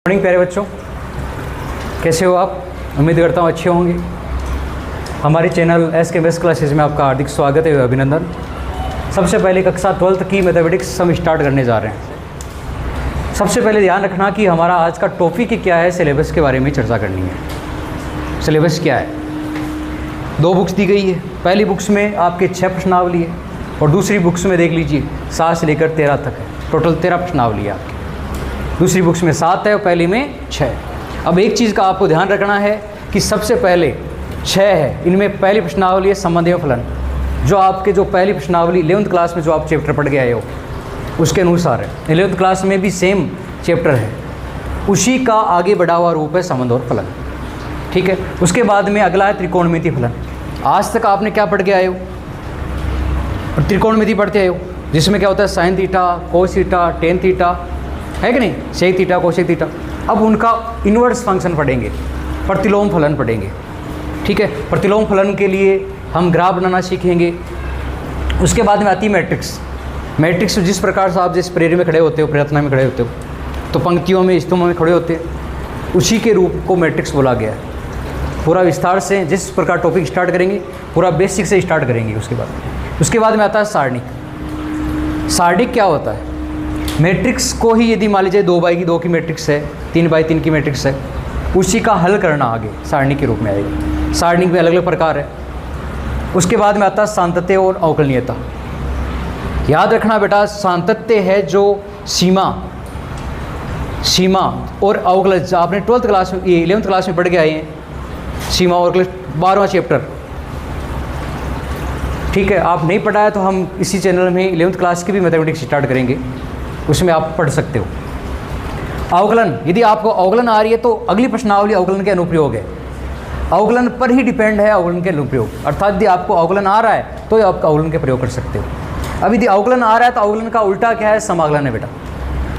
Morning प्यारे बच्चों, कैसे हो आप? उम्मीद करता हूँ अच्छे होंगे। हमारे चैनल SK बेस्ट क्लासेज में आपका हार्दिक स्वागत है, अभिनंदन। सबसे पहले कक्षा 12th की मैथमेटिक्स हम स्टार्ट करने जा रहे हैं। सबसे पहले ध्यान रखना कि हमारा आज का टॉपिक क्या है, सिलेबस के बारे में चर्चा करनी है। सिलेबस क्या है? 2 बुक्स दी गई है। पहली बुक्स में आपके 6 प्रश्नावली है और दूसरी बुक्स में देख लीजिए 7 से लेकर 13 तक है। टोटल 13 प्रश्नावली है आपकी। दूसरी बुक्स में 7 है और पहली में 6। अब एक चीज़ का आपको ध्यान रखना है कि सबसे पहले 6 है, इनमें पहली प्रश्नावली है संबंध एवं फलन, जो आपके जो पहली प्रश्नावली 11th क्लास में जो आप चैप्टर पढ़ के आए हो उसके अनुसार है। 11th क्लास में भी सेम चैप्टर है, उसी का आगे बढ़ा हुआ रूप है संबंध और फलन। ठीक है। उसके बाद में अगला है त्रिकोणमिति फलन। आज तक आपने क्या पढ़ के आए हो? त्रिकोणमिति पढ़ते आए हो, जिसमें क्या होता है sine theta, cos theta, tan theta, है कि नहीं, सेक थीटा, कोसेक थीटा। अब उनका इन्वर्स फंक्शन पढ़ेंगे, प्रतिलोम फलन पढ़ेंगे। ठीक है। प्रतिलोम फलन के लिए हम ग्राफ बनाना सीखेंगे। उसके बाद में आती है मैट्रिक्स। मैट्रिक्स जिस प्रकार से आप जिस प्रेरी में खड़े होते हो, प्रयत्न में खड़े होते हो, तो पंक्तियों में स्तंभों में खड़े होते हैं, उसी के रूप को मैट्रिक्स बोला गया है। पूरा विस्तार से जिस प्रकार टॉपिक स्टार्ट करेंगे पूरा बेसिक से स्टार्ट करेंगे। उसके बाद में आता है सारणिक। सारणिक क्या होता है? मैट्रिक्स को ही यदि मान लीजिए 2x2 की मैट्रिक्स है, 3x3 की मैट्रिक्स है, उसी का हल करना आगे सारणी के रूप में आएगा। सारणी में अलग अलग प्रकार है। उसके बाद में आता है सातत्य और अवकलनीयता। याद रखना बेटा, सातत्य है जो सीमा और अवकलज आपने 12th क्लास में 11th क्लास में पढ़ के आए हैं। सीमा और अवकलज 12वां चैप्टर। ठीक है। आप नहीं पढ़ा है तो हम इसी चैनल में 11th क्लास की भी मैथमेटिक्स स्टार्ट करेंगे, उसमें आप पढ़ सकते हो। अवकलन, यदि आपको अवकलन आ रही है तो अगली प्रश्नावली अवकलन के अनुप्रयोग है। अवकलन पर ही डिपेंड है अवकलन के अनुप्रयोग, अर्थात यदि आपको अवकलन आ रहा है तो आप अवकलन के प्रयोग कर सकते हो। अब यदि अवकलन आ रहा है तो अवकलन का उल्टा क्या है? समाकलन है बेटा।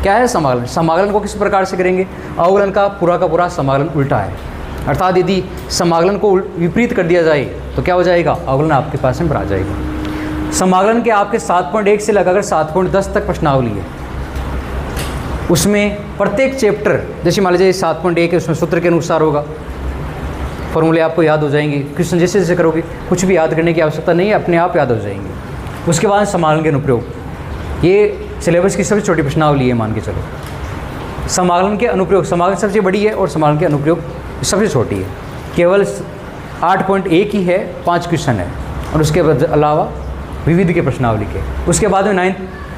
क्या है समाकलन? समाकलन को किस प्रकार से करेंगे? अवकलन का पूरा समाकलन उल्टा है, अर्थात यदि समाकलन को विपरीत कर दिया जाए तो क्या हो जाएगा? अवकलन आपके पास में आ जाएगा। समाकलन के आपके 7.1 से लगाकर 7.10 तक प्रश्नावली है। उसमें प्रत्येक चैप्टर, जैसे मान लीजिए 7.1 है, उसमें सूत्र के अनुसार होगा, फॉर्मूले आपको याद हो जाएंगे। क्वेश्चन जैसे जैसे करोगे कुछ भी याद करने की आवश्यकता नहीं है, अपने आप याद हो जाएंगे। उसके बाद समाकलन के अनुप्रयोग, ये सिलेबस की सबसे छोटी प्रश्नावली है, मान के चलो। समाकलन के अनुप्रयोग, समाकलन सबसे बड़ी है और समाकलन के अनुप्रयोग सबसे छोटी है। केवल 8.1 ही है, 5 क्वेश्चन है, और उसके अलावा विविध के प्रश्नावली के। उसके बाद में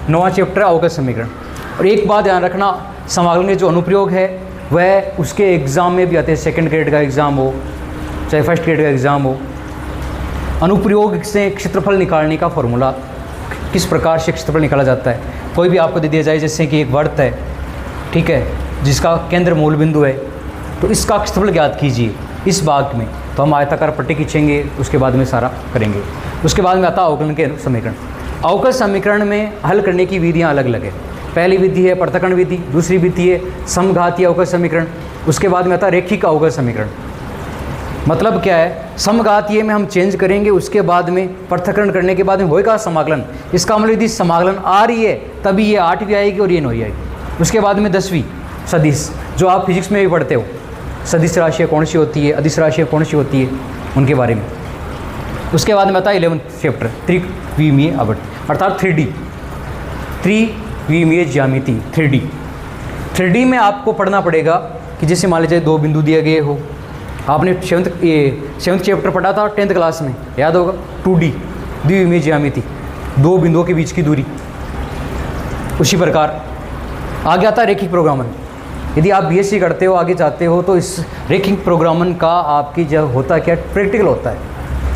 9वां चैप्टर अवकल समीकरण। और एक बात ध्यान रखना, समाकलन के जो अनुप्रयोग है वह उसके एग्ज़ाम में भी आते हैं। 2nd ग्रेड का एग्ज़ाम हो चाहे 1st ग्रेड का एग्ज़ाम हो, अनुप्रयोग से क्षेत्रफल निकालने का फॉर्मूला, किस प्रकार से क्षेत्रफल निकाला जाता है। कोई भी आपको दे दिया जाए, जैसे कि एक वृत्त है, ठीक है, जिसका केंद्र मूल बिंदु है, तो इसका क्षेत्रफल ज्ञात कीजिए इस भाग में, तो हम आयताकार पट्टी खींचेंगे, उसके बाद में सारा करेंगे। उसके बाद में आता है अवकलन के समीकरण। अवकल समीकरण में हल करने की विधियाँ अलग अलग है। पहली विधि है पृथक्करण विधि, दूसरी विधि है समघातीय अवकल समीकरण। उसके बाद में आता है रैखिक अवकल समीकरण। मतलब क्या है? समघातीय में हम चेंज करेंगे, उसके बाद में पृथक्करण करने के बाद में होएगा समाकलन। इसका मतलब यदि समाकलन आ रही है तभी ये 8वीं आएगी और ये 9वीं आएगी। उसके बाद में 10वीं सदिश, जो आप फिजिक्स में भी पढ़ते हो, सदिश राशियाँ कौन सी होती है, अदिश राशियाँ कौन सी होती है, उनके बारे में। उसके बाद में आता है 11th चैप्टर त्रिविमीय आवृत्ति, अर्थात 3D, त्रिविमीय ज्यामिति 3D। 3D में आपको पढ़ना पड़ेगा कि जैसे मान लीजिए 2 बिंदु दिए गए हो। आपने 7th चैप्टर पढ़ा था 10th क्लास में, याद होगा, 2D द्विविमीय ज्यामिति, 2 बिंदुओं के बीच की दूरी। उसी प्रकार आगे आता है रैखिक प्रोग्रामन। यदि आप BSc करते हो, आगे जाते हो, तो इस रैखिक प्रोग्रामन का आपकी जब होता क्या, प्रैक्टिकल होता है।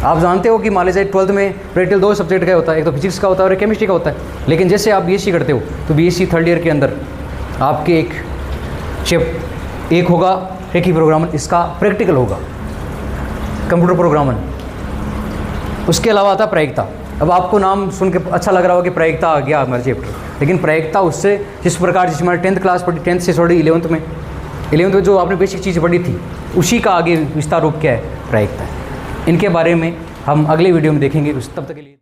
आप जानते हो कि मान लीजिए 12th में प्रैक्टिकल 2 सब्जेक्ट का होता है, एक तो फिजिक्स का होता है और एक केमिस्ट्री का होता है। लेकिन जैसे आप BSc करते हो तो BSc 3rd ईयर के अंदर आपके एक होगा रैखिक प्रोग्रामन, इसका प्रैक्टिकल होगा, कंप्यूटर प्रोग्रामन। उसके अलावा आता है प्रायिकता। अब आपको नाम सुन के अच्छा लग रहा होगा कि प्रायिकता आ गया हमारे चैप्टर, लेकिन प्रायिकता उससे जिस प्रकार जिस हमारे 10th क्लास पढ़ी, 10th से छोड़ी 11th में जो आपने बेसिक चीज़ पढ़ी थी, उसी का आगे विस्तार रूप क्या है? प्रायिकता है। इनके बारे में हम अगले वीडियो में देखेंगे। तब तक के लिए